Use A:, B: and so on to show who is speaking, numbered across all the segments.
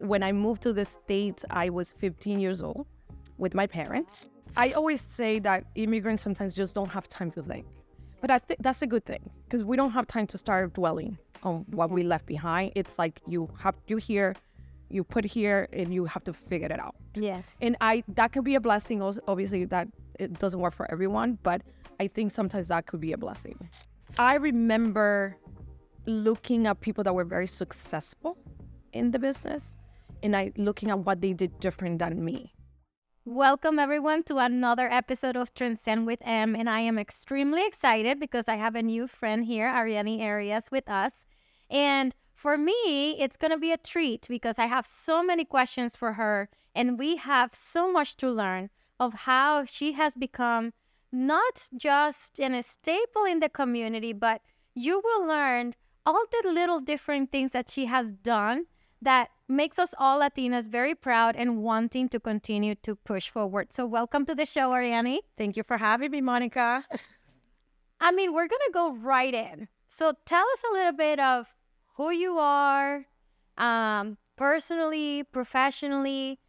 A: when I moved to the States, I was 15 years old with my parents. I always say that immigrants sometimes just don't have time to think. But I think that's a good thing because we don't have time to start dwelling on what we left behind. It's like you put here, and you have to figure it out.
B: Yes.
A: And that could be a blessing. Also, obviously, that it doesn't work for everyone, but I think sometimes that could be a blessing. I remember looking at people that were very successful in the business, and looking at what they did different than me.
B: Welcome everyone to another episode of Transcend with M, and I am extremely excited because I have a new friend here, Arianny Arias, with us. And for me, it's going to be a treat because I have so many questions for her, and we have so much to learn of how she has become not just a staple in the community, but you will learn all the little different things that she has done that makes us all Latinas very proud and wanting to continue to push forward. So welcome to the show, Arianny.
A: Thank you for having me, Monica.
B: I mean, we're going to go right in. So tell us a little bit of who you are, personally, professionally,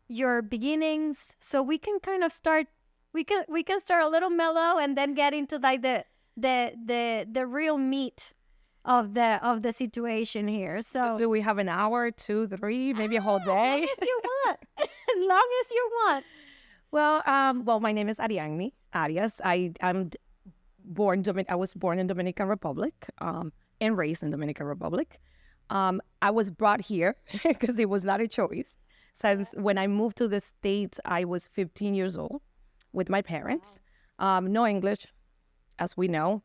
B: your beginnings, so we can kind of start. We can start a little mellow and then get into like the real meat of the situation here. So
A: do we have an hour, 2, 3, maybe a whole day?
B: As long as you want. As long as you want.
A: Well, my name is Arianny Arias. I was born in Dominican Republic, and raised in Dominican Republic. I was brought here because it was not a choice. Since when I moved to the States, I was 15 years old with my parents. No English, as we know.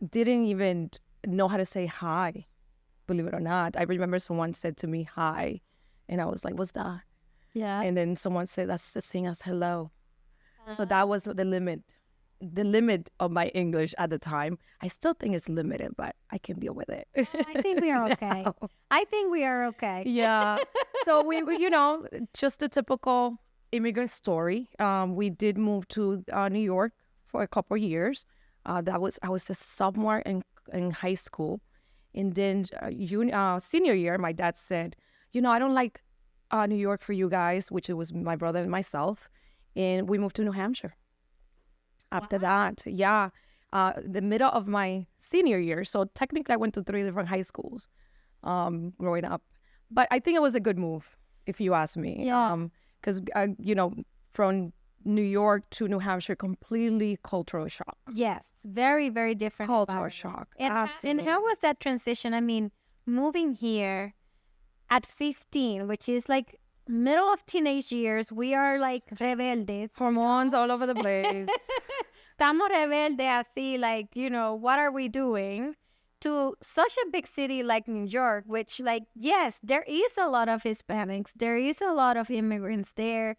A: Didn't even know how to say hi, believe it or not. I remember someone said to me, hi, and I was like, what's that?
B: Yeah.
A: And then someone said, that's the same as hello. So that was the limit of my English at the time. I still think it's limited, but I can deal with it.
B: I think we are okay.
A: No.
B: I think we are okay.
A: Yeah. So we just a typical immigrant story. We did move to New York for a couple of years. I was a sophomore in high school, and then senior year, my dad said, I don't like New York for you guys, which it was my brother and myself, and we moved to New Hampshire. After that, the middle of my senior year, so technically I went to 3 different high schools growing up, but I think it was a good move, if you ask me.
B: Yeah.
A: Because from New York to New Hampshire, completely cultural shock.
B: Yes, very, very different.
A: Cultural shock.
B: And how was that transition? I mean, moving here at 15, which is like middle of teenage years, we are like rebeldes.
A: Hormones all over the place.
B: Estamos rebelde así, like, what are we doing? To such a big city like New York, which, like, yes, there is a lot of Hispanics. There is a lot of immigrants there.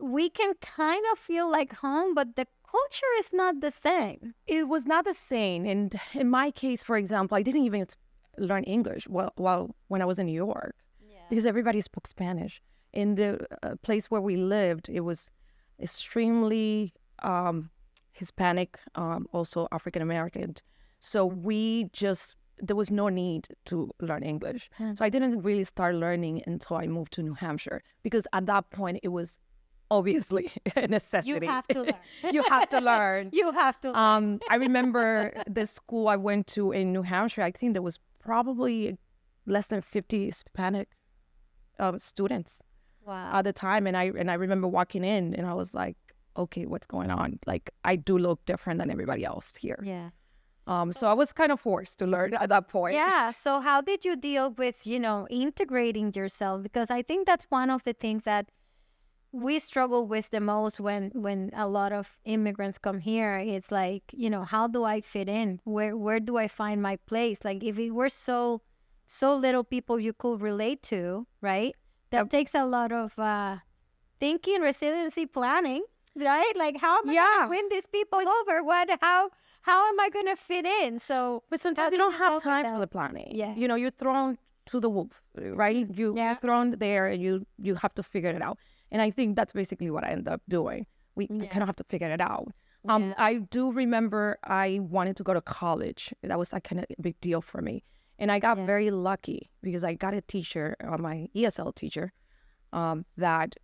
B: We can kind of feel like home, but the culture is not the same.
A: It was not the same. And in my case, for example, I didn't even learn English when I was in New York, because everybody spoke Spanish. In the place where we lived, it was extremely Hispanic, also African-American. So there was no need to learn English. So I didn't really start learning until I moved to New Hampshire, because at that point it was obviously a necessity.
B: You have to learn.
A: You have to learn.
B: You have to learn.
A: I remember the school I went to in New Hampshire, I think there was probably less than 50 Hispanic students at the time. And I remember walking in and I was like, okay, what's going on? Like, I do look different than everybody else here.
B: Yeah.
A: So I was kind of forced to learn at that point.
B: Yeah. So how did you deal with, integrating yourself? Because I think that's one of the things that we struggle with the most when a lot of immigrants come here. It's like, how do I fit in? Where do I find my place? Like, if it were so little people you could relate to, right? That takes a lot of thinking, resiliency, planning, right? Like, how am I going to win these people over? How am I going to fit in? So,
A: but sometimes you don't have time for the planning.
B: Yeah.
A: You're thrown to the wolf, right? You're thrown there and you have to figure it out. And I think that's basically what I ended up doing. We kind of have to figure it out. I do remember I wanted to go to college. That was a kind of big deal for me. And I got very lucky because I got a teacher, my ESL teacher, that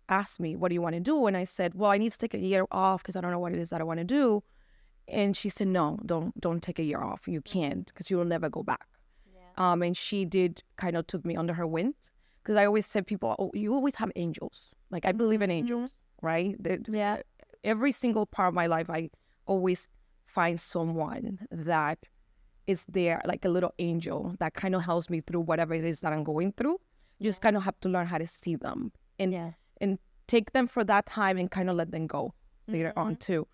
A: asked me, what do you want to do? And I said, well, I need to take a year off because I don't know what it is that I want to do. And she said, no, don't take a year off. You can't, because you will never go back. And she did kind of took me under her wing, because I always said, people, oh, you always have angels. Like, I believe in angels, right? Every single part of my life, I always find someone that is there, like a little angel that kind of helps me through whatever it is that I'm going through. You just kind of have to learn how to see them and take them for that time and kind of let them go later on too.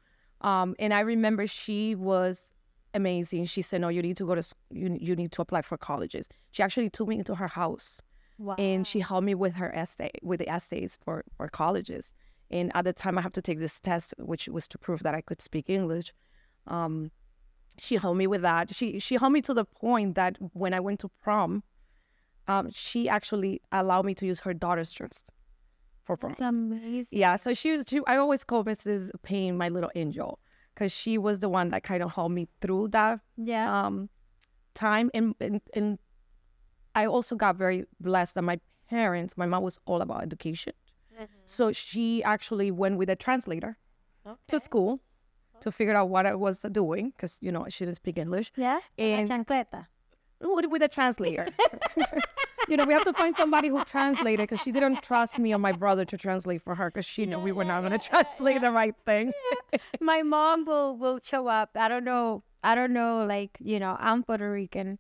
A: And I remember she was amazing. She said, no, you need to go to, you need to apply for colleges. She actually took me into her house.
B: Wow.
A: And she helped me with her essay, with the essays for colleges. And at the time I have to take this test, which was to prove that I could speak English. She helped me with that. She helped me to the point that when I went to prom, she actually allowed me to use her daughter's dress for prom.
B: That's amazing.
A: Yeah, so I always call Mrs. Payne my little angel, because she was the one that kind of helped me through that time. And I also got very blessed that my mom was all about education. So she actually went with a translator to school to figure out what I was doing, because, you know, she didn't speak English.
B: Yeah,
A: and
B: la chancleta.
A: With a translator. You know, we have to find somebody who translated, because she didn't trust me or my brother to translate for her, because she knew we were not going to translate the right thing.
B: My mom will show up. I don't know, like, you know, I'm Puerto Rican.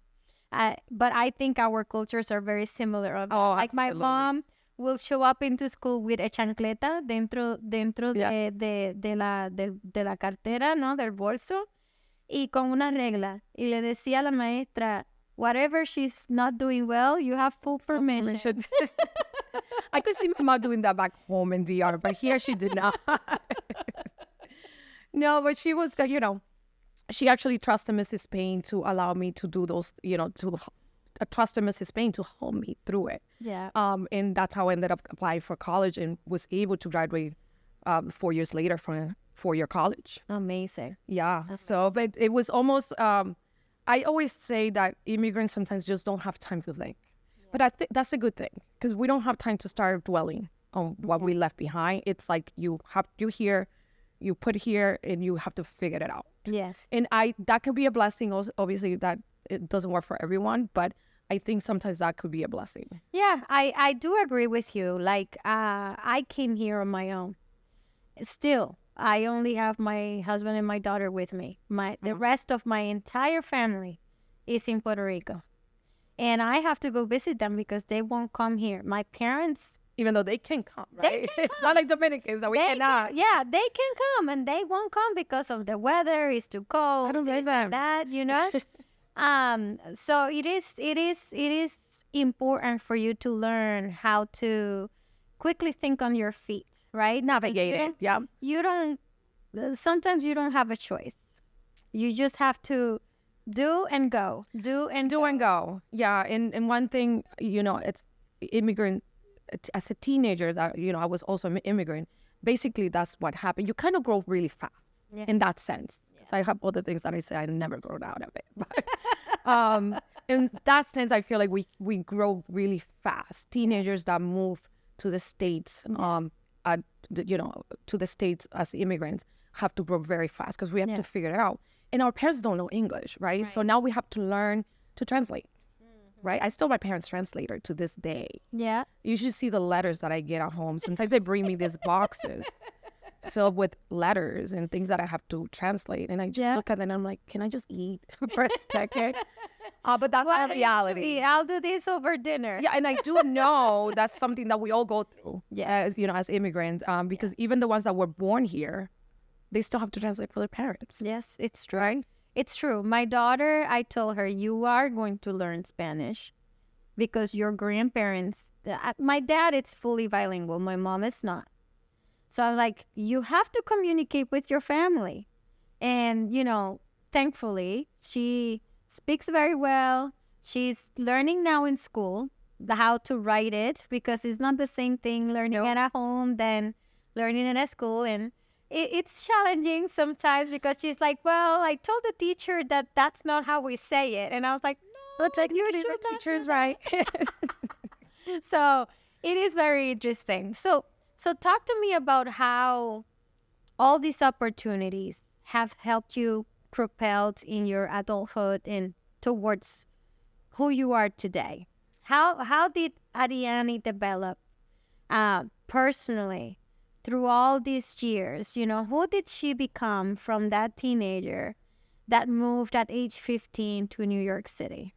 B: But I think our cultures are very similar. Like, my mom will show up into school with a chancleta dentro de la cartera, ¿no? Del bolso, y con una regla. Y le decía a la maestra, whatever she's not doing well, you have full permission.
A: I could see my mom doing that back home in DR, but here she did not. No, but she was, you know, she actually trusted Mrs. Payne to allow me to do those, you know, to trusted Mrs. Payne to help me through it.
B: Yeah.
A: And that's how I ended up applying for college and was able to graduate 4 years later from a 4-year college.
B: Amazing.
A: Yeah. So, but it was almost, I always say that immigrants sometimes just don't have time to think. But I think that's a good thing, because we don't have time to start dwelling on what we left behind. It's like you put here, and you have to figure it out.
B: Yes.
A: And that could be a blessing. Also, obviously, that it doesn't work for everyone, but I think sometimes that could be a blessing.
B: Yeah, I do agree with you. Like, I came here on my own. Still, I only have my husband and my daughter with me. The rest of my entire family is in Puerto Rico. And I have to go visit them because they won't come here. My parents...
A: Even though they can come, right? It's not like Dominicans that we cannot.
B: They can come, and they won't come because of the weather. It's too cold.
A: I don't blame them.
B: That, you know? So it is important for you to learn how to quickly think on your feet, right?
A: Navigate it. Yeah.
B: Sometimes you don't have a choice. You just have to do and go. And go.
A: Yeah. And one thing, you know, it's immigrant, as a teenager, that, you know, I was also an immigrant. Basically, that's what happened. You kind of grow really fast in that sense. Yes. So I have other things that I say I never grow out of it. But, in that sense, I feel like we grow really fast. Teenagers that move to the States, to the States as immigrants have to grow very fast, because we have to figure it out. And our parents don't know English, right? So now we have to learn to translate. Right? I still my parents' translator to this day.
B: Yeah.
A: You should see the letters that I get at home. Sometimes they bring me these boxes filled with letters and things that I have to translate. And I just look at them and I'm like, can I just eat for a second? But that's not reality.
B: I'll do this over dinner.
A: Yeah, and I do know that's something that we all go through as, you know, as immigrants. Because even the ones that were born here, they still have to translate for their parents.
B: Yes, it's true.
A: Right?
B: It's true. My daughter, I told her, you are going to learn Spanish because your grandparents, my dad is fully bilingual. My mom is not. So I'm like, you have to communicate with your family. And, you know, thankfully, she speaks very well. She's learning now in school how to write it, because it's not the same thing learning at home than learning in a school. And it's challenging sometimes because she's like, well, I told the teacher that that's not how we say it. And I was like,
A: Well, technically,
B: should
A: the
B: not
A: teacher
B: do
A: is right.
B: So it is very interesting. So talk to me about how all these opportunities have helped you propelled in your adulthood and towards who you are today. How did Arianny develop personally through all these years? You know, who did she become from that teenager that moved at age 15 to New York City?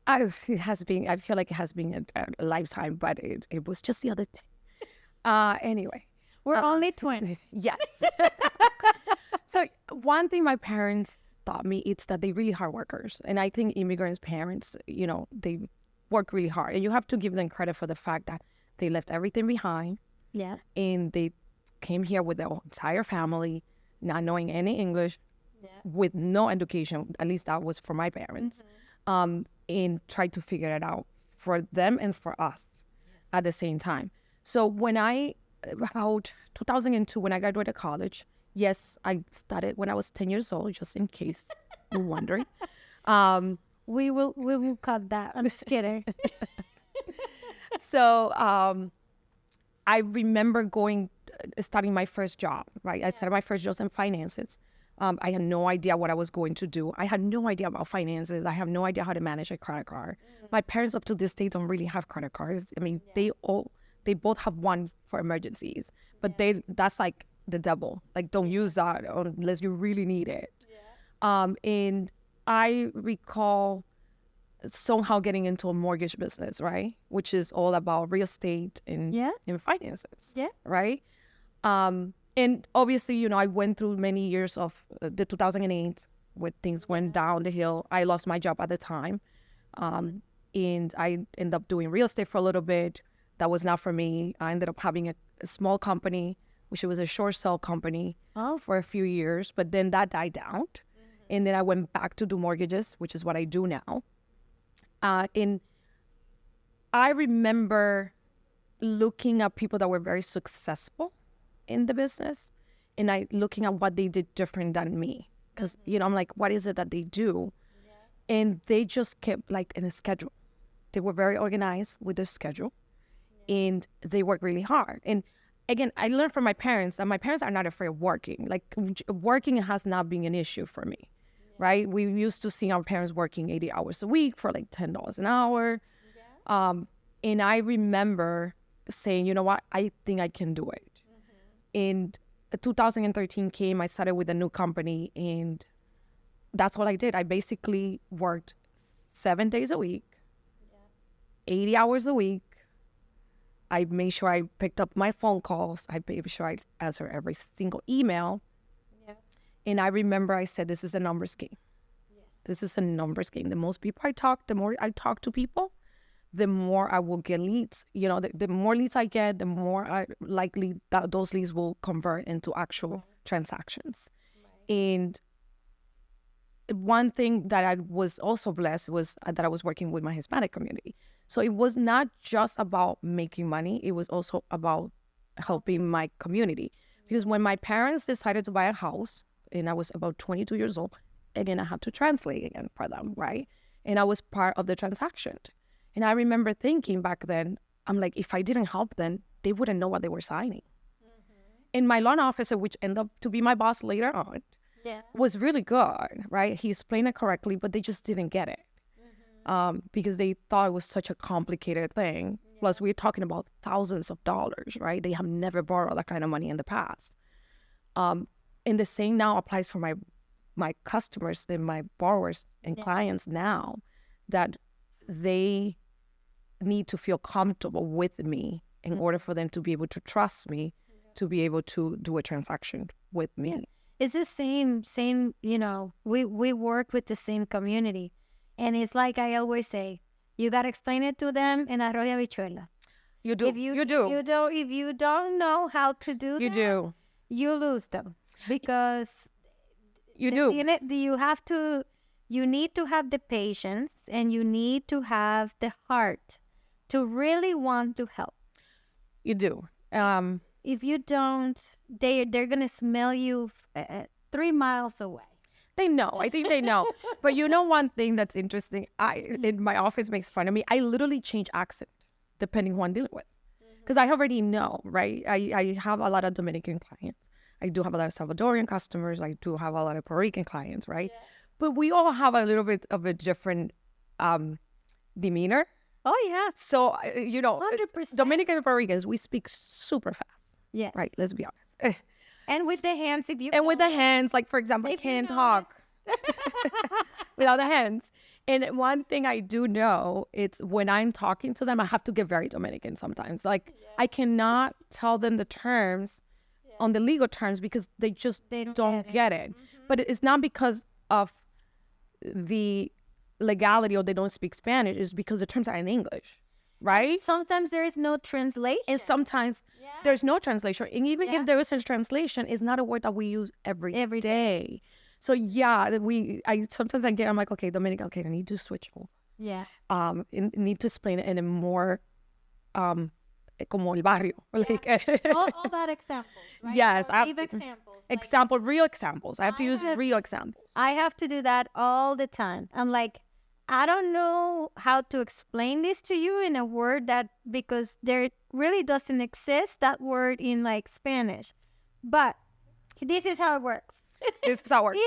A: It has been, I feel like it has been a lifetime, but it was just the other day. Anyway.
B: We're only 20.
A: Yes. So one thing my parents taught me is that they're really hard workers. And I think immigrants' parents, they work really hard. And you have to give them credit for the fact that they left everything behind.
B: Yeah.
A: And they came here with their entire family, not knowing any English, with no education. At least that was for my parents. And tried to figure it out for them and for us at the same time. So about 2002, when I graduated college, yes, I started when I was 10 years old, just in case you're wondering.
B: We will cut that. I'm just kidding.
A: So I remember starting my first job, right? I started my first job in finances. I had no idea what I was going to do. I had no idea about finances. I have no idea how to manage a credit card. My parents up to this day don't really have credit cards. I mean, they both have one for emergencies, but that's like the devil. Like, don't use that unless you really need it. And I recall somehow getting into a mortgage business, right? Which is all about real estate and finances.
B: Yeah.
A: Right. And obviously, I went through many years of the 2008 when things went down the hill. I lost my job at the time. And I ended up doing real estate for a little bit. That was not for me. I ended up having a small company, which was a short sale company for a few years. But then that died down. And then I went back to do mortgages, which is what I do now. And I remember looking at people that were very successful in the business, and I looking at what they did different than me, because I'm like, what is it that they do? And they just kept like in a schedule. They were very organized with their schedule, and they worked really hard. And again, I learned from my parents, and my parents are not afraid of working. Like, working has not been an issue for me, right? We used to see our parents working 80 hours a week for like $10 an hour. And I remember saying, you know what, I think I can do it. And 2013 came, I started with a new company, and that's what I did. I basically worked 7 days a week, 80 hours a week. I made sure I picked up my phone calls. I made sure I answered every single email. And I remember I said, this is a numbers game. This is a numbers game. The most people the more I talk to people, the more I will get leads. The more leads I get, the more likely that those leads will convert into actual transactions. And one thing that I was also blessed was that I was working with my Hispanic community. So it was not just about making money. It was also about helping my community. Because when my parents decided to buy a house, and I was about 22 years old, again, I had to translate again for them, right? And I was part of the transaction. And I remember thinking back then, I'm like, if I didn't help them, they wouldn't know what they were signing. And my loan officer, which ended up to be my boss later on, was really good, right? He explained it correctly, but they just didn't get it because they thought it was such a complicated thing. Plus, we're talking about thousands of dollars, right? They have never borrowed that kind of money in the past. And the same now applies for my customers and my borrowers and clients now, that they need to feel comfortable with me in order for them to be able to trust me, to be able to do a transaction with me.
B: It's the same, we work with the same community. And it's like I always say, you got to explain it to them in arroz y habichuela.
A: You do.
B: If you don't know how to do that, you lose them. Because
A: you
B: need to have the patience, and you need to have the heart to really want to help.
A: You do.
B: If you don't, they're gonna smell you 3 miles away.
A: they know. I think they know. But you know one thing that's interesting? In my office makes fun of me. I literally change accent depending who I'm dealing with. Because I already know, right? I have a lot of Dominican clients. I do have a lot of Salvadorian customers. I do have a lot of Puerto Rican clients, right? But we all have a little bit of a different demeanor.
B: Oh, yeah.
A: So,
B: 100%.
A: Dominican and Puerto Ricans, we speak super fast.
B: Yes.
A: Right? Let's be honest.
B: And with the hands, if you
A: And with the
B: notice.
A: hands, like, for example, I
B: If you
A: can't
B: notice.
A: talk without the hands. And one thing I do know, it's when I'm talking to them, I have to get very Dominican sometimes. Like, I cannot tell them the terms on the legal terms because they just don't get it. But it's not because of the legality or they don't speak Spanish. It's because the terms are in English, right?
B: Sometimes there is no translation.
A: And sometimes there's no translation. And even if there is a translation, it's not a word that we use every day. So sometimes I'm like, okay, Dominican, okay, I need to switch over.
B: Yeah.
A: Need to explain it in a more como el barrio. Like
B: all that examples, right?
A: Yes,
B: Or give examples.
A: real examples. I have to use real examples.
B: I have to do that all the time. I'm like, I don't know how to explain this to you in a word because there really doesn't exist that word in like Spanish. But this is how it works.
A: This is how it works.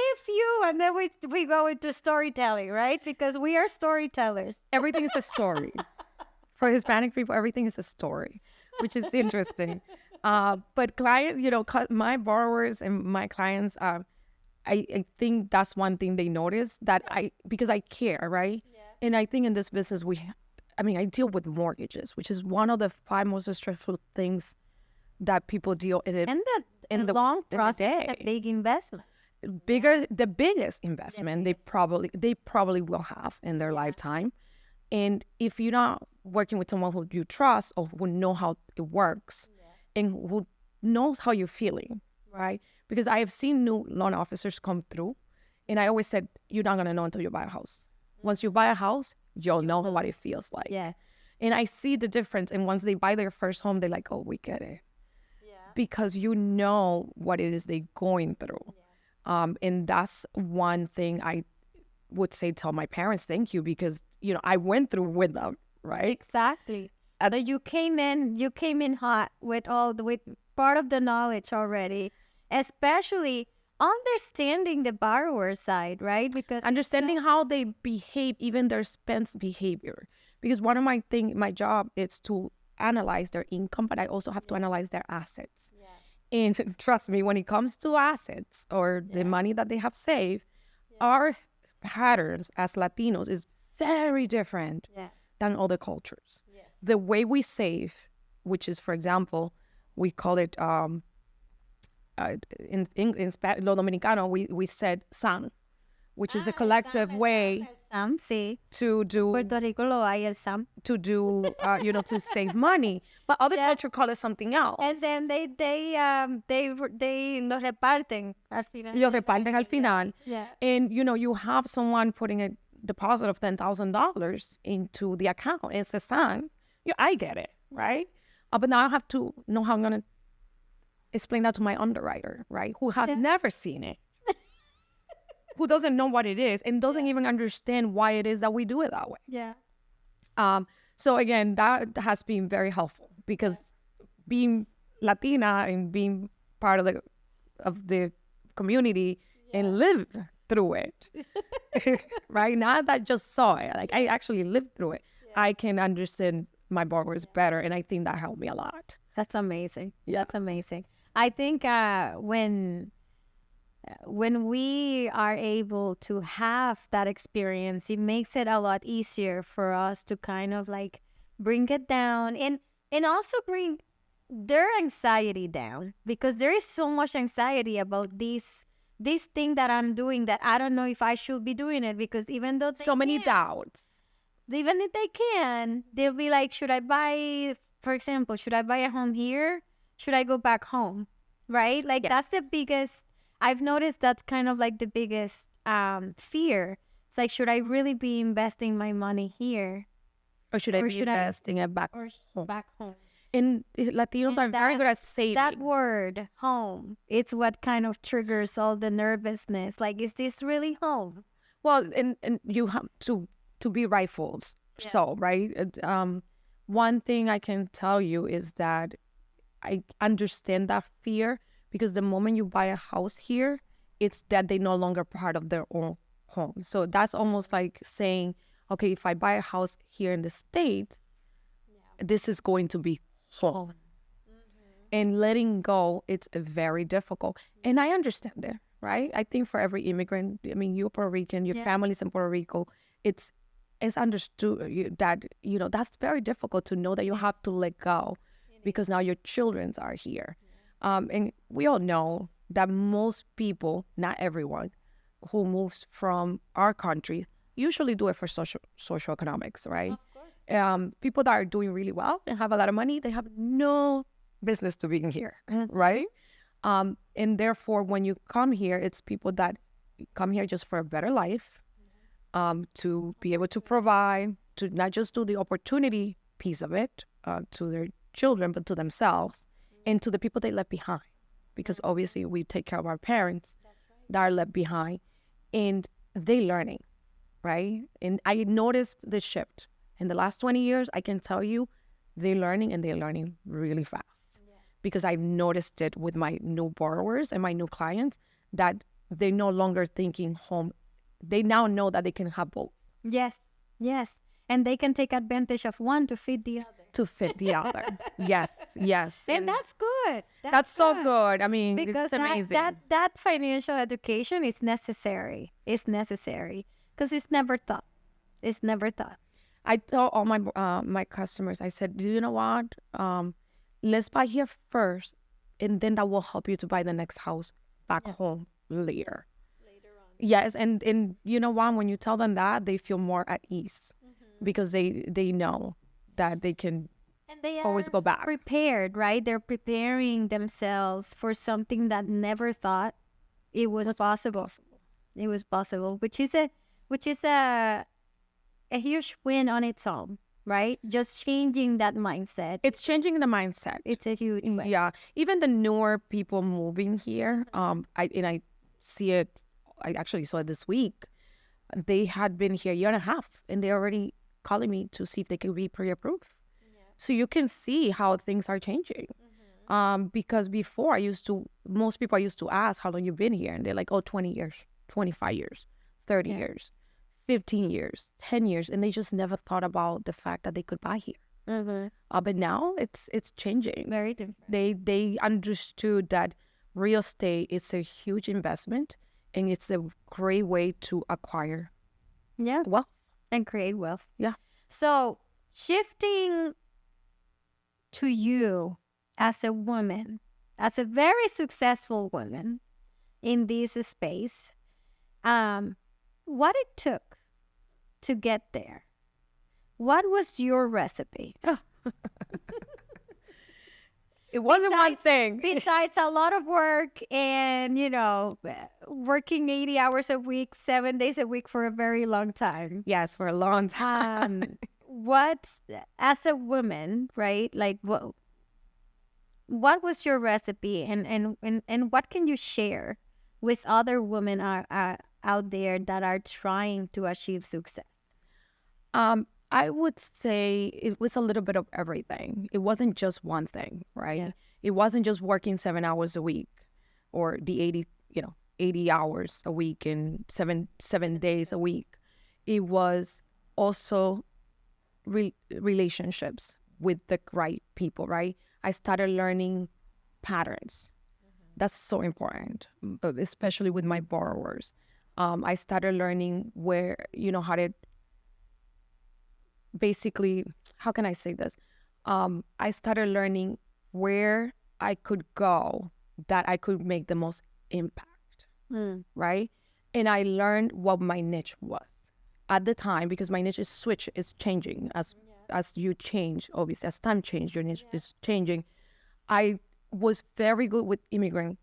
B: And then we go into storytelling, right? Because we are storytellers.
A: Everything is a story. For Hispanic people, everything is a story, which is interesting. But my borrowers and my clients, I think that's one thing they notice because I care, right? Yeah. And I think in this business, I deal with mortgages, which is one of the 5 most stressful things that people deal in.
B: And the long process, a big investment.
A: The biggest investment they probably will have in their lifetime. And if you're not working with someone who you trust or who know how it works and who knows how you're feeling, right? Because I have seen new loan officers come through, and I always said, you're not going to know until you buy a house. Once you buy a house, you'll know what it feels like.
B: Yeah.
A: And I see the difference. And once they buy their first home, they're like, oh, we get it. Yeah. Because you know what it is they're going through. Yeah. And that's one thing I would say, tell my parents, thank you, because, I went through with them, right?
B: Exactly. So you came in hot with part of the knowledge already, especially understanding the borrower side, right? Because
A: understanding how they behave, even their expense behavior. Because one of my job is to analyze their income, but I also have to analyze their assets. Yeah. And trust me, when it comes to assets or the money that they have saved, our patterns as Latinos is very different than other cultures. Yes. The way we save, which is, for example, we call it in Lo Dominicano, we said SAN, which is a collective way to do
B: Puerto Rico lo hay el SAM.
A: to do to save money, but other culture call it something else.
B: And then they lo reparten al final.
A: Lo reparten al final.
B: Yeah.
A: And you have someone putting a deposit of $10,000 into the account. It's a SAN. I get it, right? But now I have to know how I'm gonna explain that to my underwriter, right? Who has never seen it. Who doesn't know what it is and doesn't even understand why it is that we do it that way. Yeah. So again, that has been very helpful because being Latina and being part of the community and live through it, right? Not that just saw it, like I actually lived through it. I can understand my borrowers better, and I think that helped me a lot.
B: That's amazing. Yeah. That's amazing. I think when we are able to have that experience, it makes it a lot easier for us to kind of like bring it down and also bring their anxiety down, because there is so much anxiety about this thing that I'm doing that I don't know if I should be doing it, because even though
A: so many doubts,
B: even if they can, they'll be like, should I buy a home here? Should I go back home? Right? Like that's the biggest, I've noticed that's kind of like the biggest fear. It's like, should I really be investing my money here?
A: Or should I be investing it back home?
B: Back home.
A: And Latinos are very good at saving.
B: That word, home, it's what kind of triggers all the nervousness. Like, is this really home?
A: Well, and you have to be rightful. So, right? One thing I can tell you is that I understand that fear, because the moment you buy a house here, it's that they no longer part of their own home. So that's almost like saying, okay, if I buy a house here in the state, this is going to be home. And letting go, it's very difficult. And I understand it, right? I think for every immigrant, I mean, you're Puerto Rican, your family's in Puerto Rico, it's understood that, that's very difficult to know that you have to let go, because now your children are here. And we all know that most people, not everyone, who moves from our country usually do it for socioeconomics, right?
B: Of course.
A: People that are doing really well and have a lot of money, they have no business to being here, right? And therefore, when you come here, it's people that come here just for a better life, to be able to provide, to not just do the opportunity piece of it to their children, but to themselves and to the people they left behind. Because obviously we take care of our parents that are left behind, and they learning, right? And I noticed the shift in the last 20 years. I can tell you, they're learning really fast, because I've noticed it with my new borrowers and my new clients, that they're no longer thinking home. They now know that they can have both.
B: Yes. And they can take advantage of one to feed the other.
A: Yes.
B: And that's good.
A: That's so good. I mean,
B: because
A: it's amazing.
B: that financial education is necessary. It's necessary because it's never taught.
A: I tell all my my customers, I said, do you know what? Let's buy here first, and then that will help you to buy the next house back home later. Yes, and you know what? When you tell them that, they feel more at ease, because they know that they can
B: and they
A: always go back.
B: Prepared, right? They're preparing themselves for something that never thought it was possible. It was possible, which is a huge win on its own, right? Just changing that mindset.
A: It's changing the mindset.
B: It's a huge win.
A: Yeah. Even the newer people moving here, I see it. I actually saw it this week. They had been here a year and a half, and they're already calling me to see if they could be pre-approved. So you can see how things are changing. Because before most people I used to ask how long you've been here, and they're like, 20 years, 25 years, 30 years, 15 years, 10 years, and they just never thought about the fact that they could buy here. But now it's changing.
B: Very different.
A: They understood that real estate is a huge investment, and it's a great way to acquire wealth
B: and create wealth.
A: Yeah.
B: So shifting to you as a woman, as a very successful woman in this space, what it took to get there. What was your recipe?
A: It wasn't one thing.
B: Besides a lot of work and, working 80 hours a week, 7 days a week for a very long time.
A: Yes, for a long time.
B: What, as a woman, right? Like, what was your recipe, and what can you share with other women out there that are trying to achieve success?
A: I would say it was a little bit of everything. It wasn't just one thing, right?
B: Yeah.
A: It wasn't just working 7 hours a week, or the 80 hours a week and seven days a week. It was also relationships with the right people, right? I started learning patterns. That's so important, especially with my borrowers. I started learning how to basically, how can I say this? I started learning where I could go that I could make the most impact, right? And I learned what my niche was at the time, because my niche is changing as you change, obviously, as time changes, your niche is changing. I was very good with immigrant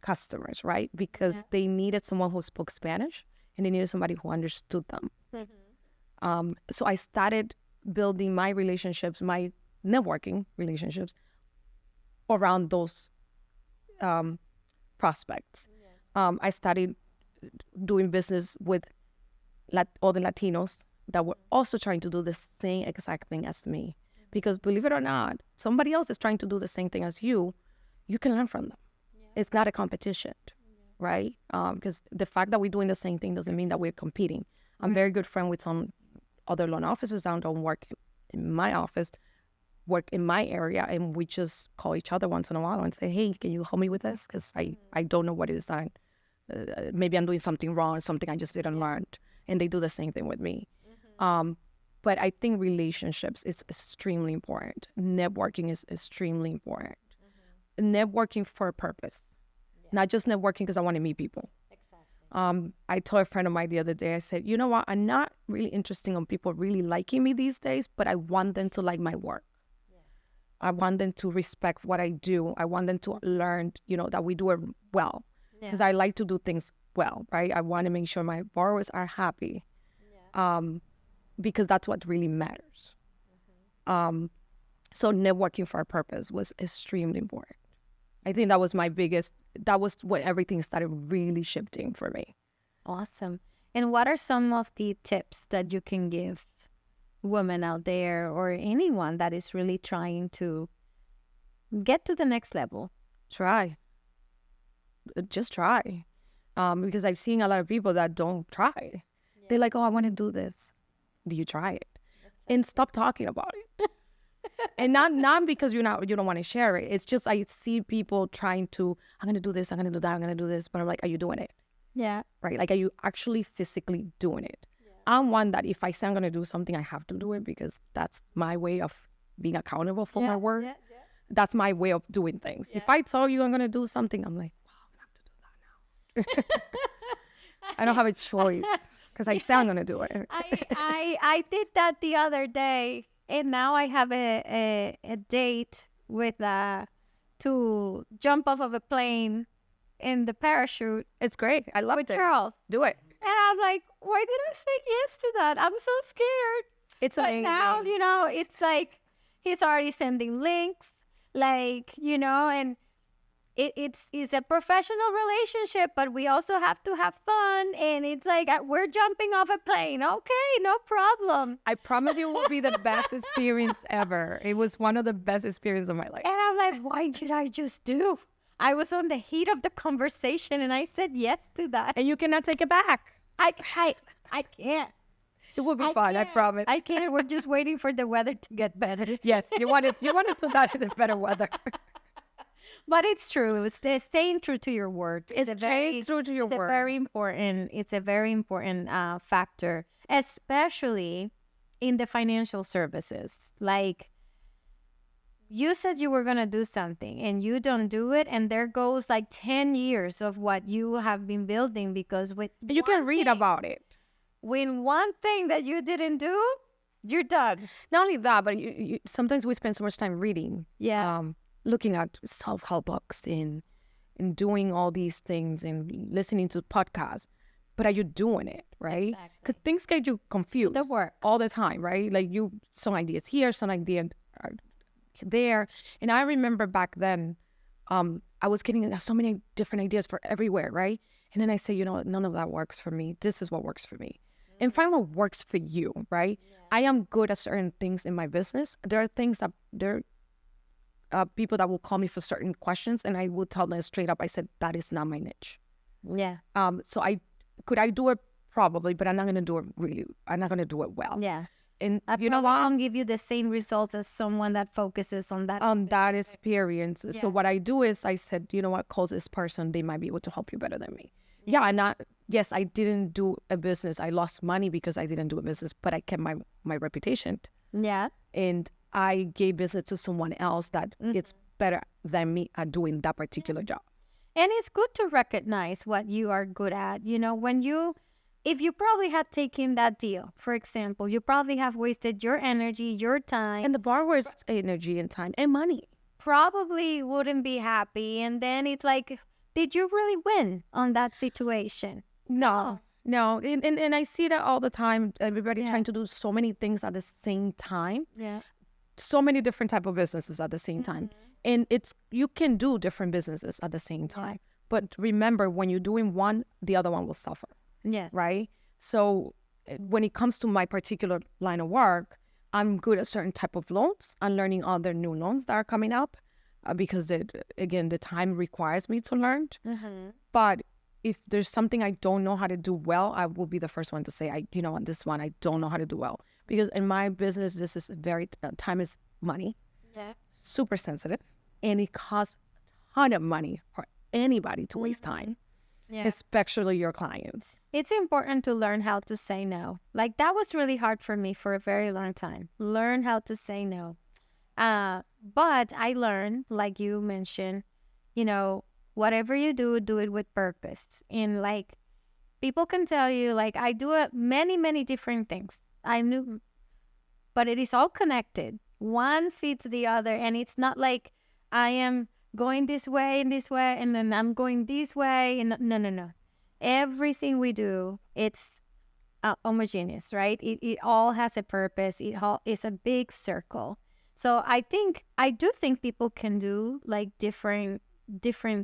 A: customers, right? Because they needed someone who spoke Spanish, and they needed somebody who understood them. So I started building my relationships, my networking relationships around those prospects. I started doing business with other Latinos that were also trying to do the same exact thing as me. Because believe it or not, somebody else is trying to do the same thing as you. You can learn from them. It's not a competition, right? Because the fact that we're doing the same thing doesn't mean that we're competing. I'm very good friend with some other loan officers that don't work in my office, work in my area, and we just call each other once in a while and say, hey, can you help me with this? Because I don't know what it is. Maybe I'm doing something wrong, something I just didn't learn. And they do the same thing with me. But I think relationships is extremely important. Networking is extremely important. Networking for a purpose, not just networking because I want to meet people. I told a friend of mine the other day, I said, you know what? I'm not really interested in people really liking me these days, but I want them to like my work. I want them to respect what I do. I want them to learn, that we do it well. Because I like to do things well, right? I want to make sure my borrowers are happy. Because that's what really matters. So networking for a purpose was extremely important. I think that was when everything started really shifting for me.
B: Awesome. And what are some of the tips that you can give women out there or anyone that is really trying to get to the next level?
A: Try. Just try. Because I've seen a lot of people that don't try. They're like, oh, I want to do this. Do you try it? And stop talking about it. And not because you don't want to share it. It's just I see people trying to, I'm going to do this, I'm going to do that, I'm going to do this. But I'm like, are you doing it?
B: Yeah.
A: Right? Like, are you actually physically doing it? I'm one that if I say I'm going to do something, I have to do it because that's my way of being accountable for my word. That's my way of doing things. If I tell you I'm going to do something, I'm like, wow, I'm going to have to do that now. I don't have a choice because I say I'm going to do it.
B: I did that the other day, and now I have a date with to jump off of a plane in the parachute.
A: It's great. I love it.
B: With Charles.
A: Do it.
B: And I'm like, why did I say yes to that? I'm so scared.
A: It's amazing.
B: But now, it's like he's already sending links, and it's a professional relationship, but we also have to have fun. And it's like, we're jumping off a plane. Okay, no problem.
A: I promise you it will be the best experience ever. It was one of the best experiences of my life.
B: And I'm like, why did I just do? I was on the heat of the conversation and I said yes to that.
A: And you cannot take it back.
B: I can't.
A: It will be fun, I promise.
B: I can't. We're just waiting for the weather to get better.
A: Yes, you wanted to that in the better weather.
B: But it's true. It's staying true to your word.
A: It's staying true to your word.
B: It's a very important factor, especially in the financial services. Like, you said you were going to do something and you don't do it, and there goes like 10 years of what you have been building because
A: you can read about it.
B: When one thing that you didn't do, you're done.
A: Not only that, but you sometimes we spend so much time reading.
B: Yeah.
A: Looking at self-help books and doing all these things and listening to podcasts. But are you doing it, right? Because things get you confused.
B: The work.
A: All the time, right? Like some ideas here, some ideas are there. And I remember back then, I was getting so many different ideas for everywhere, right? And then I say, none of that works for me. This is what works for me. And find what works for you, right? Yeah. I am good at certain things in my business. There are things that people that will call me for certain questions, and I will tell them straight up, I said, that is not my niche.
B: Yeah.
A: So I do it probably, but I'm not going to do it well.
B: Yeah.
A: And
B: I won't give you the same results as someone that focuses on that
A: experience.
B: Yeah.
A: So what I do is I said, you know what, call this person. They might be able to help you better than me. Yeah. Yes, I didn't do a business. I lost money because I didn't do a business, but I kept my reputation.
B: Yeah.
A: And I gave business to someone else that it's better than me at doing that particular job.
B: And it's good to recognize what you are good at. If you probably had taken that deal, for example, you probably have wasted your energy, your time.
A: And the borrower's energy and time and money.
B: Probably wouldn't be happy. And then it's like, did you really win on that situation?
A: No. And I see that all the time. Everybody trying to do so many things at the same time.
B: Yeah.
A: so many different type of businesses at the same time. And you can do different businesses at the same time. But remember, when you're doing one, the other one will suffer.
B: Yes.
A: Right? So when it comes to my particular line of work, I'm good at certain type of loans. I'm learning other new loans that are coming up because, again, the time requires me to learn. But if there's something I don't know how to do well, I will be the first one to say, on this one, I don't know how to do well. Because in my business, this is time is money, super sensitive, and it costs a ton of money for anybody to waste time, especially your clients.
B: It's important to learn how to say no. Like, that was really hard for me for a very long time. Learn how to say no. But I learned, like you mentioned, whatever you do, do it with purpose. And like, people can tell you, like, I do many, many different things. I knew, but it is all connected. One feeds the other, and it's not like I am going this way, and then I'm going this way, and no. Everything we do, it's homogeneous, right? It all has a purpose. It's a big circle. So I do think people can do like different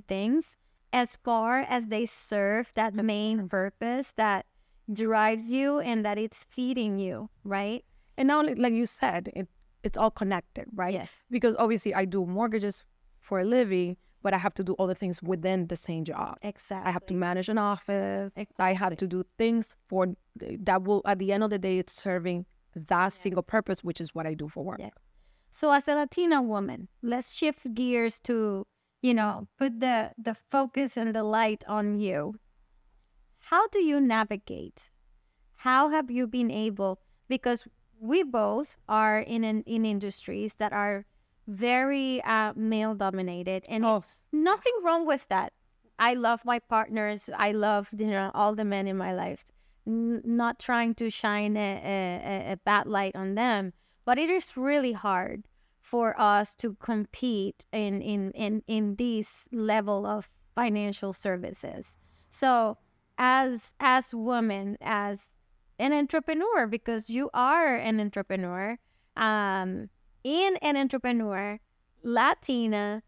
B: things as far as they serve that main purpose that drives you and that it's feeding you, right?
A: And now, like you said, it's all connected, right?
B: Yes.
A: Because obviously I do mortgages for a living, but I have to do all the things within the same job.
B: Exactly.
A: I have to manage an office. I have to do things that will, at the end of the day, it's serving that single purpose, which is what I do for work.
B: Yeah. So as a Latina woman, let's shift gears to, put the focus and the light on you. How do you navigate? How have you been able, because we both are in industries that are very male dominated, and it's nothing wrong with that. I love my partners. I love all the men in my life. Not trying to shine a bad light on them, but it is really hard for us to compete in this level of financial services. So as women, as an entrepreneur, because you are an entrepreneur, in an entrepreneur, Latina,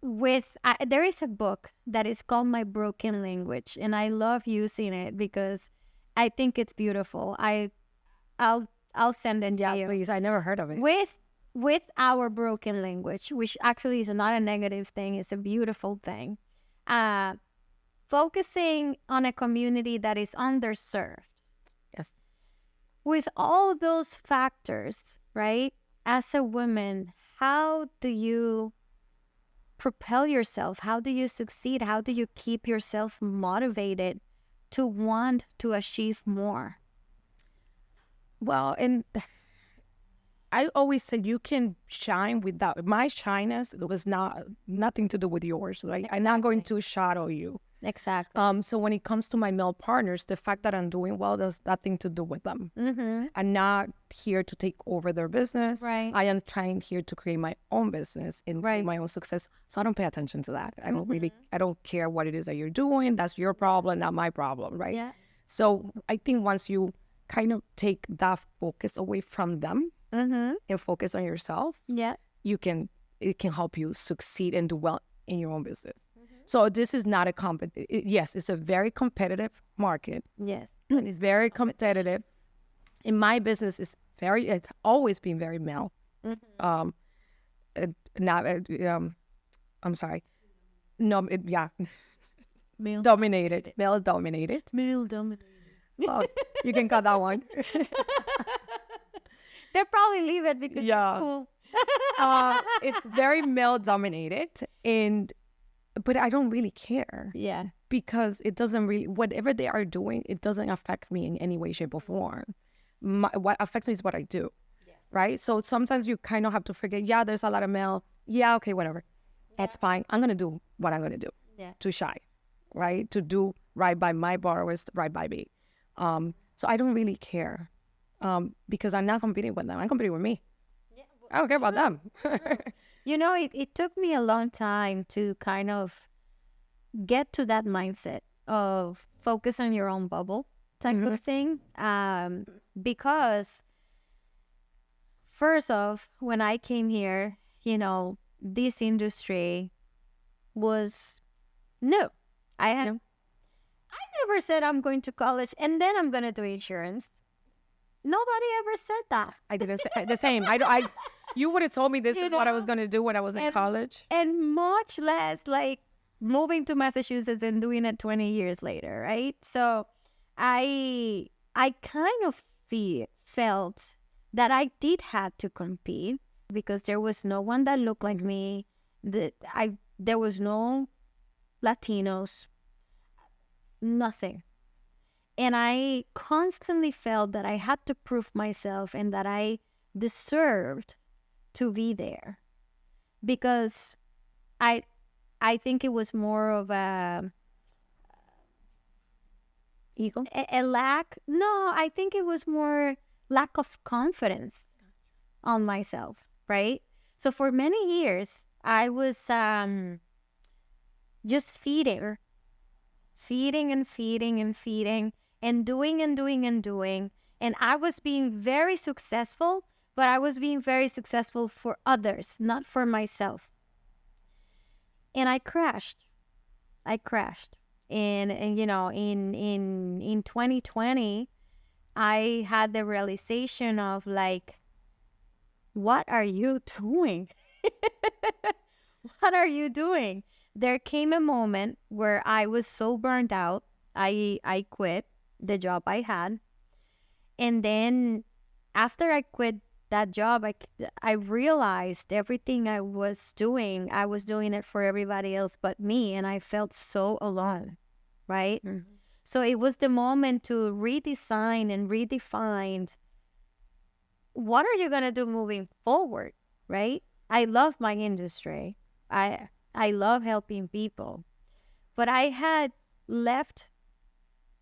B: there is a book that is called My Broken Language, and I love using it because I think it's beautiful. I'll send it to you.
A: Please. I never heard of it.
B: With our broken language, which actually is not a negative thing, it's a beautiful thing. Focusing on a community that is underserved.
A: Yes.
B: With all those factors, right? As a woman, how do you propel yourself? How do you succeed? How do you keep yourself motivated to want to achieve more?
A: Well, and I always say you can shine without my shyness. It was nothing to do with yours, right? Exactly. I'm not going to shadow you.
B: Exactly.
A: So when it comes to my male partners, the fact that I'm doing well, there's nothing to do with them. I'm not here to take over their business.
B: Right.
A: I am trying here to create my own business and my own success. So I don't pay attention to that. I don't care what it is that you're doing. That's your problem, not my problem, right?
B: Yeah.
A: So I think once you kind of take that focus away from them and focus on yourself, it can help you succeed and do well in your own business. So this is not yes, it's a very competitive market.
B: Yes.
A: And it's very competitive. In my business, it's always been very male. I'm sorry. No, male dominated. Male dominated. Oh, you can cut that one.
B: They'll probably leave it because it's cool.
A: It's very male dominated, but I don't really care.
B: Yeah.
A: Because it doesn't really, whatever they are doing, it doesn't affect me in any way, shape, or form. What affects me is what I do. Yes. Right? So sometimes you kind of have to forget, there's a lot of male. Yeah, okay, whatever. That's fine. I'm going to do what I'm going to do to shine, right? To do right by my borrowers, right by me. So I don't really care because I'm not competing with them. I'm competing with me. Yeah, I don't care about them.
B: It took me a long time to kind of get to that mindset of focus on your own bubble type of thing. Because first off, when I came here, this industry was new. I never said I'm going to college and then I'm going to do insurance. Nobody ever said that.
A: I did the same. You would have told me this is what I was going to do when I was in college.
B: And much less like moving to Massachusetts and doing it 20 years later, right? So I kind of felt that I did have to compete because there was no one that looked like me. There was no Latinos, nothing. And I constantly felt that I had to prove myself and that I deserved to be there because I think it was more of a
A: ego,
B: a lack. No, I think it was more lack of confidence on myself, right? So for many years, I was just feeding and doing. And I was being very successful, but I was being very successful for others, not for myself. And I crashed. And in 2020, I had the realization of like, what are you doing? What are you doing? There came a moment where I was so burned out. I quit the job I had. And then after I quit that job, I realized everything I was doing it for everybody else but me. And I felt so alone, right? Mm-hmm. So it was the moment to redesign and redefine what are you going to do moving forward, right? I love my industry. I love helping people. But I had left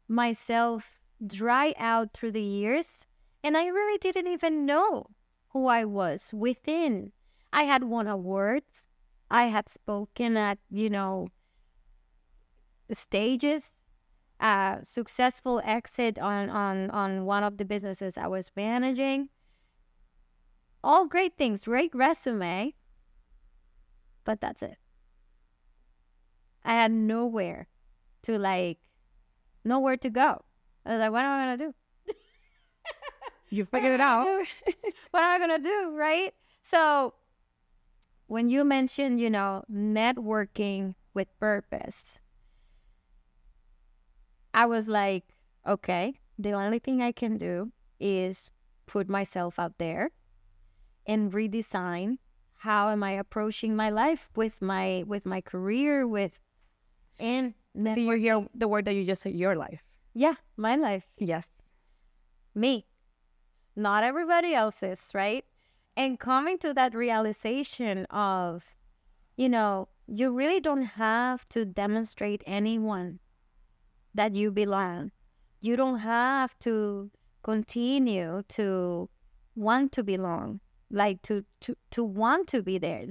B: myself dry out through the years, and I really didn't even know who I was within. I had won awards. I had spoken at, stages, successful exit on one of the businesses I was managing. All great things, great resume, but that's it. I had nowhere to go. I was like, what am I going to do?
A: You figured it out.
B: What am I going to do, right? So when you mentioned, networking with purpose, I was like, okay, the only thing I can do is put myself out there and redesign how am I approaching my life with my career, and networking.
A: Do you hear the word that you just said, your life?
B: Yeah, my life.
A: Yes.
B: Me. Not everybody else's, right? And coming to that realization of, you really don't have to demonstrate anyone that you belong. You don't have to continue to want to belong, like to want to be there.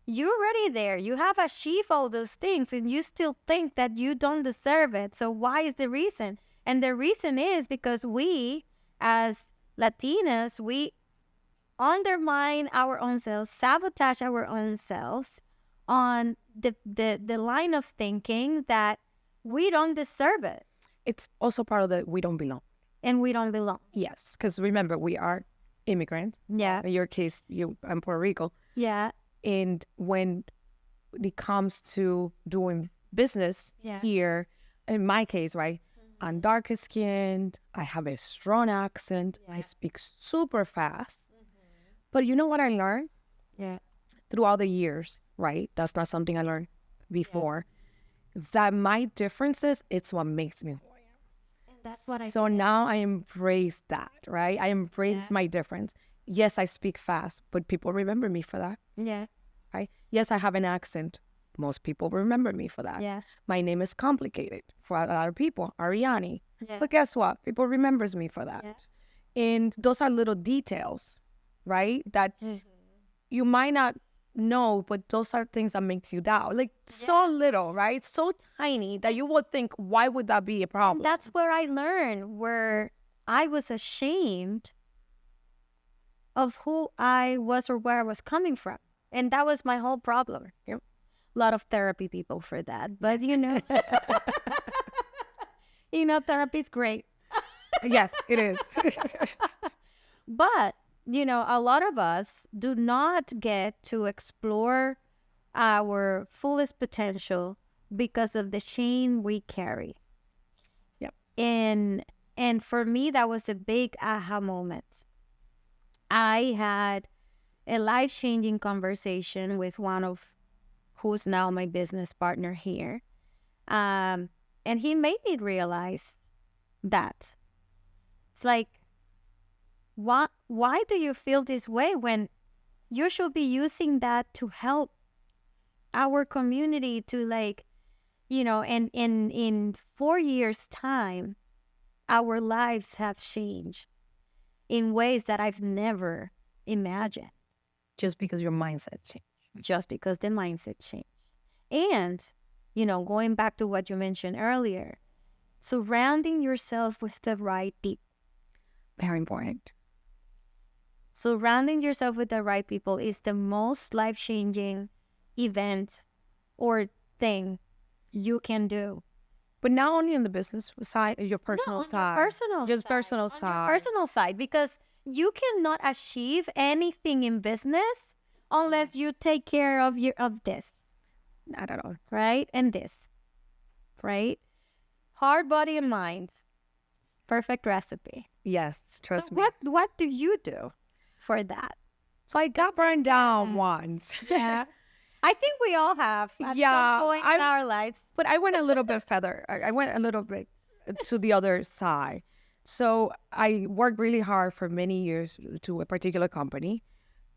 B: You're already there. You have achieved all those things and you still think that you don't deserve it. So why is the reason? And the reason is because we, as Latinas, we undermine our own selves, sabotage our own selves on the line of thinking that we don't deserve it.
A: It's also part of the we don't belong.
B: And we don't belong.
A: Yes, because remember, we are immigrants.
B: Yeah.
A: In your case, I'm Puerto Rico.
B: Yeah.
A: And when it comes to doing business here, in my case, right, I'm darker skinned, I have a strong accent, I speak super fast. But you know what I learned?
B: Yeah.
A: Throughout the years, right? That's not something I learned before. That my differences, it's what makes me who I am.
B: And that's what
A: So now I embrace that, right? I embrace my difference. Yes, I speak fast, but people remember me for that.
B: Yeah.
A: Right? Yes, I have an accent. Most people remember me for that.
B: Yeah.
A: My name is complicated for a lot of people, Arianny.
B: Yeah.
A: But guess what? People remembers me for that. Yeah. And those are little details, right? That you might not know, but those are things that makes you doubt. Like so little, right? So tiny that you would think, why would that be a problem?
B: And that's where I learned, where I was ashamed of who I was or where I was coming from. And that was my whole problem.
A: Yep.
B: A lot of therapy people for that. But, therapy's great.
A: Yes, it is.
B: But, a lot of us do not get to explore our fullest potential because of the shame we carry.
A: Yep.
B: And for me, that was a big aha moment. I had a life-changing conversation with one of who's now my business partner here. And he made me realize that it's like, why do you feel this way when you should be using that to help our community to and in 4 years time, our lives have changed in ways that I've never imagined.
A: Just because your mindset changed.
B: Just because the mindset changed. And, going back to what you mentioned earlier, surrounding yourself with the right people.
A: Very important.
B: Surrounding yourself with the right people is the most life-changing event or thing you can do.
A: But not only on the business side, your personal side.
B: Personal side, because you cannot achieve anything in business unless you take care of this.
A: Not at all.
B: Right? And this. Right? Heart, body, and mind. Perfect recipe.
A: Yes, trust me.
B: What do you do for that?
A: So I got burned down once.
B: Yeah. I think we all have at some point in our lives.
A: But I went a little bit further. I went a little bit to the other side. So I worked really hard for many years to a particular company,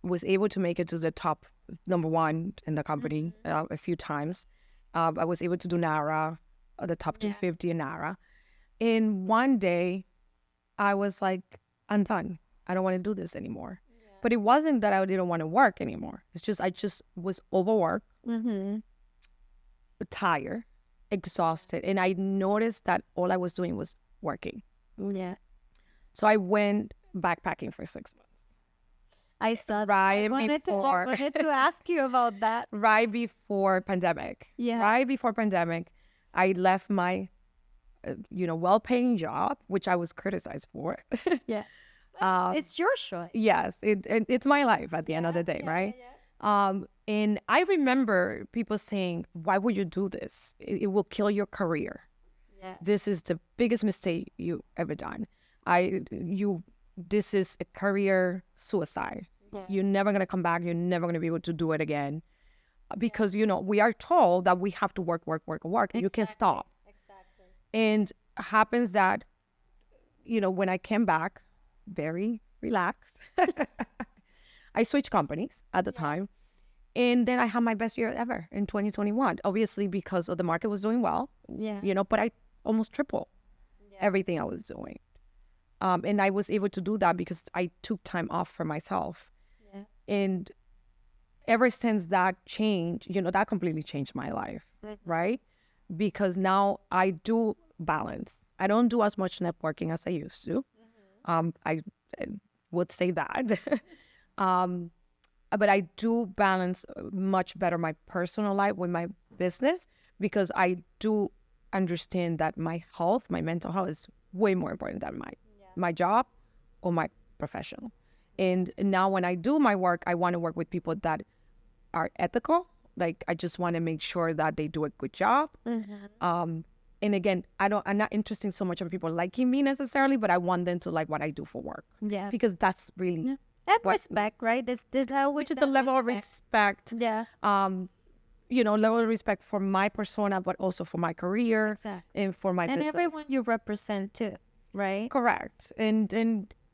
A: was able to make it to the top #1 in the company a few times. I was able to do NARA, the top 250 in NARA. And one day I was like, I'm done. I don't want to do this anymore. Yeah. But it wasn't that I didn't want to work anymore. It's just I just was overworked, tired, exhausted. And I noticed that all I was doing was working.
B: Yeah.
A: So I went backpacking for 6 months.
B: I saw that.
A: Right
B: I wanted to ask you about that.
A: Right before pandemic.
B: Yeah.
A: Right before pandemic, I left my, well-paying job, which I was criticized for.
B: Yeah. It's your choice.
A: Yes, it's my life at the end of the day, right? Yeah. And I remember people saying, "Why would you do this? It will kill your career. Yeah. This is the biggest mistake you ever done. This is a career suicide. Yeah. You're never gonna come back. You're never gonna be able to do it again, because we are told that we have to work. Exactly. You can't stop. Exactly. And happens that, when I came back, very relaxed, I switched companies at the time, and then I had my best year ever in 2021. Obviously, because of the market was doing well. Yeah. But I almost tripled everything I was doing. And I was able to do that because I took time off for myself. Yeah. And ever since that changed, that completely changed my life, right? Because now I do balance. I don't do as much networking as I used to. I would say that. But I do balance much better my personal life with my business, because I do understand that my health, my mental health, is way more important than my job or my professional. And now when I do my work, I want to work with people that are ethical. Like, I just want to make sure that they do a good job. And again, I'm not interested so much in people liking me necessarily, but I want them to like what I do for work. Yeah. Because that's really
B: and respect, right? This
A: which is a level of respect.
B: Yeah.
A: Level of respect for my persona, but also for my career. Exactly. And for my business.
B: And everyone you represent too, right?
A: Correct. And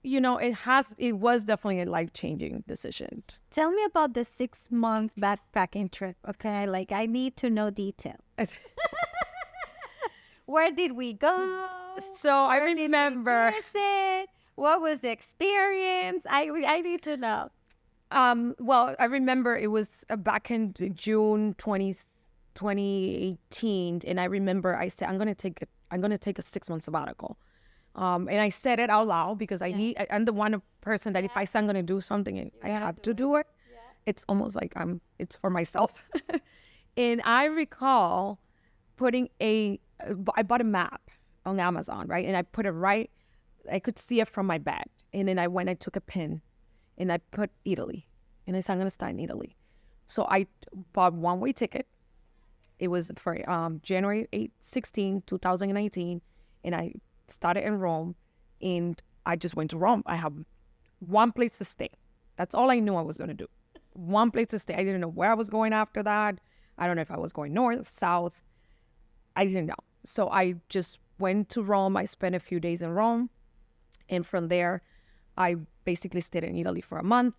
A: it was definitely a life-changing decision.
B: Tell me about the 6-month backpacking trip, okay? Like, I need to know details. Where did we go?
A: So I remember.
B: What was the experience? I need to know.
A: Well, I remember it was back in June 2018, and I remember I said I'm gonna take a 6-month sabbatical. And I said it out loud because I'm the one person that if I say I'm going to do something and I have to do it, it's almost like it's for myself. And I recall I bought a map on Amazon, right? And I put it right, I could see it from my bed. And then I took a pen and I put Italy. And I said, I'm going to start in Italy. So I bought one-way ticket. It was for January 16, 2019. And I started in Rome. And I just went to Rome. I have one place to stay. That's all I knew I was going to do. One place to stay. I didn't know where I was going after that. I don't know if I was going north, south. I didn't know. So I just went to Rome. I spent a few days in Rome. And from there, I basically stayed in Italy for a month.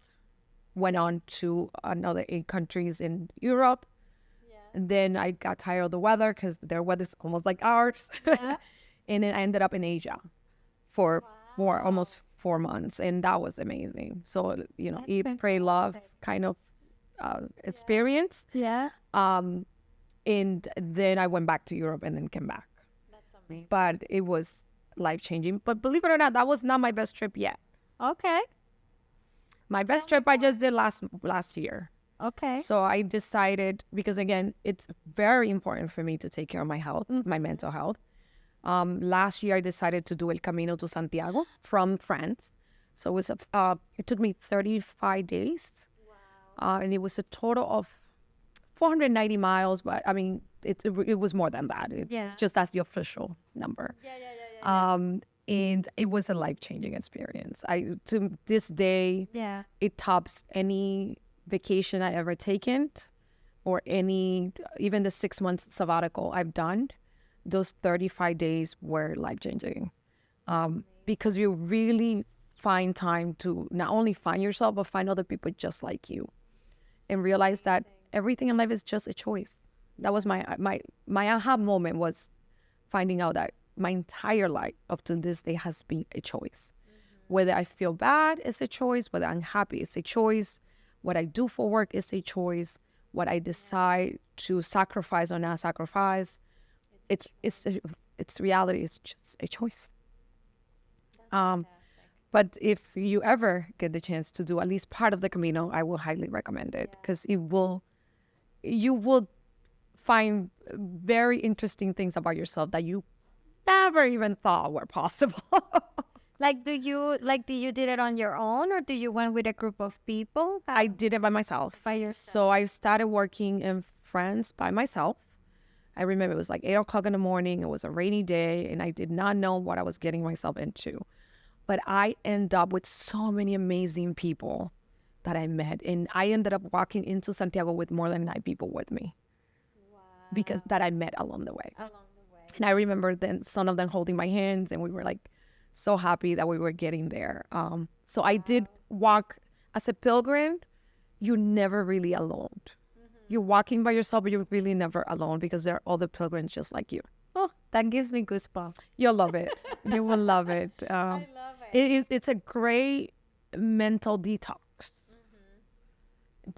A: Went on to another 8 countries in Europe. And then I got tired of the weather because their weather's almost like ours. And then I ended up in Asia for almost 4 months. And that was amazing. So, eat, pray, love kind of experience.
B: Yeah.
A: And then I went back to Europe and then came back.
B: That's amazing.
A: But it was life-changing. But believe it or not, that was not my best trip yet.
B: Okay.
A: My best trip I just did last year.
B: Okay.
A: So I decided, because again, it's very important for me to take care of my health, my mental health. Last year I decided to do El Camino to Santiago from France. So it took me 35 days. Wow. And it was a total of 490 miles, but I mean, it was more than that. It's just that's the official number. And it was a life-changing experience. To this day, it tops any vacation I ever taken or even the 6 months sabbatical I've done. Those 35 days were life-changing because you really find time to not only find yourself, but find other people just like you and realize that everything in life is just a choice. That was my aha moment, was finding out that my entire life up to this day has been a choice. Whether I feel bad, it's a choice. Whether I'm happy, it's a choice. What I do for work is a choice. What I decide to sacrifice or not sacrifice, it's reality. It's just a choice. But if you ever get the chance to do at least part of the Camino, I will highly recommend it because you will find very interesting things about yourself that you never even thought were possible.
B: Did you did it on your own, or did you went with a group of people?
A: I did it by myself.
B: By yourself.
A: So I started working in France by myself. I remember it was like 8 o'clock in the morning. It was a rainy day, and I did not know what I was getting myself into. But I ended up with so many amazing people that I met, and I ended up walking into Santiago with more than 9 people with me. Wow. Because that I met along the way. And I remember then some of them holding my hands, and we were like so happy that we were getting there. So I did walk as a pilgrim. You're never really alone. You're walking by yourself, but you're really never alone because there are other pilgrims just like you.
B: Oh, that gives me goosebumps.
A: You'll love it. You will love it.
B: I love it.
A: It's a great mental detox.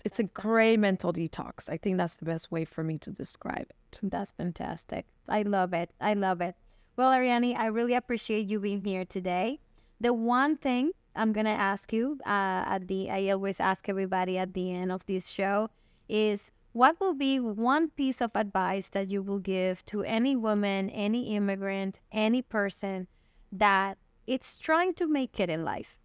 A: It's a great mental detox. I think that's the best way for me to describe it.
B: That's fantastic. I love it. I love it. Well, Arianny, I really appreciate you being here today. The one thing I'm going to ask you I always ask everybody at the end of this show is, what will be one piece of advice that you will give to any woman, any immigrant, any person that it's trying to make it in life?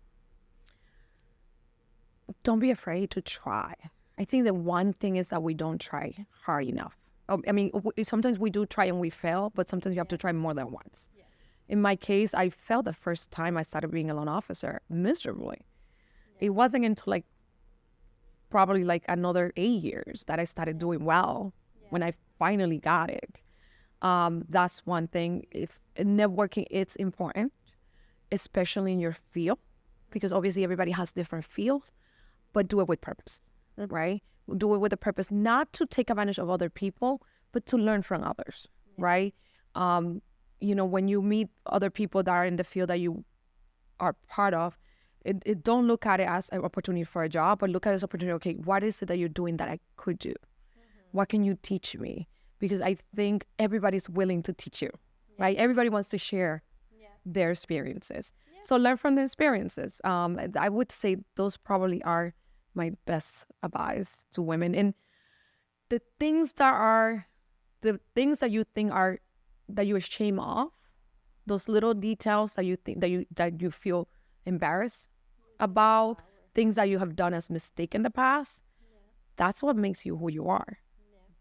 A: Don't be afraid to try. I think the one thing is that we don't try hard enough. I mean, sometimes we do try and we fail, but sometimes you have to try more than once. Yeah. In my case, I failed the first time I started being a loan officer miserably. Yeah. It wasn't until probably another 8 years that I started doing well when I finally got it. That's one thing. If networking, it's important, especially in your field, because obviously everybody has different fields, but do it with purpose, right? Do it with a purpose, not to take advantage of other people, but to learn from others, right? When you meet other people that are in the field that you are part of, it don't look at it as an opportunity for a job, but look at it as an opportunity. Okay, what is it that you're doing that I could do? What can you teach me? Because I think everybody's willing to teach you, right? Everybody wants to share their experiences. So learn from the experiences. And I would say those probably are my best advice to women. And the things that you think are that you're ashamed of, those little details that you think that you feel embarrassed about, things that you have done as mistake in the past, that's what makes you who you are.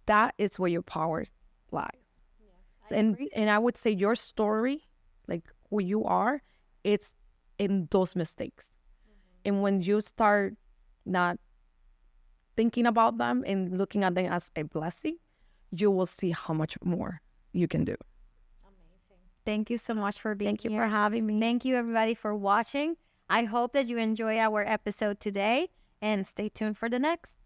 A: That is where your power lies. And I would say your story, like who you are, it's in those mistakes. And when you start not thinking about them and looking at them as a blessing, you will see how much more you can do.
B: Thank you so much for being
A: Thank you
B: here.
A: for having me.
B: Thank you, everybody, for watching. I hope that you enjoyed our episode today, and stay tuned for the next.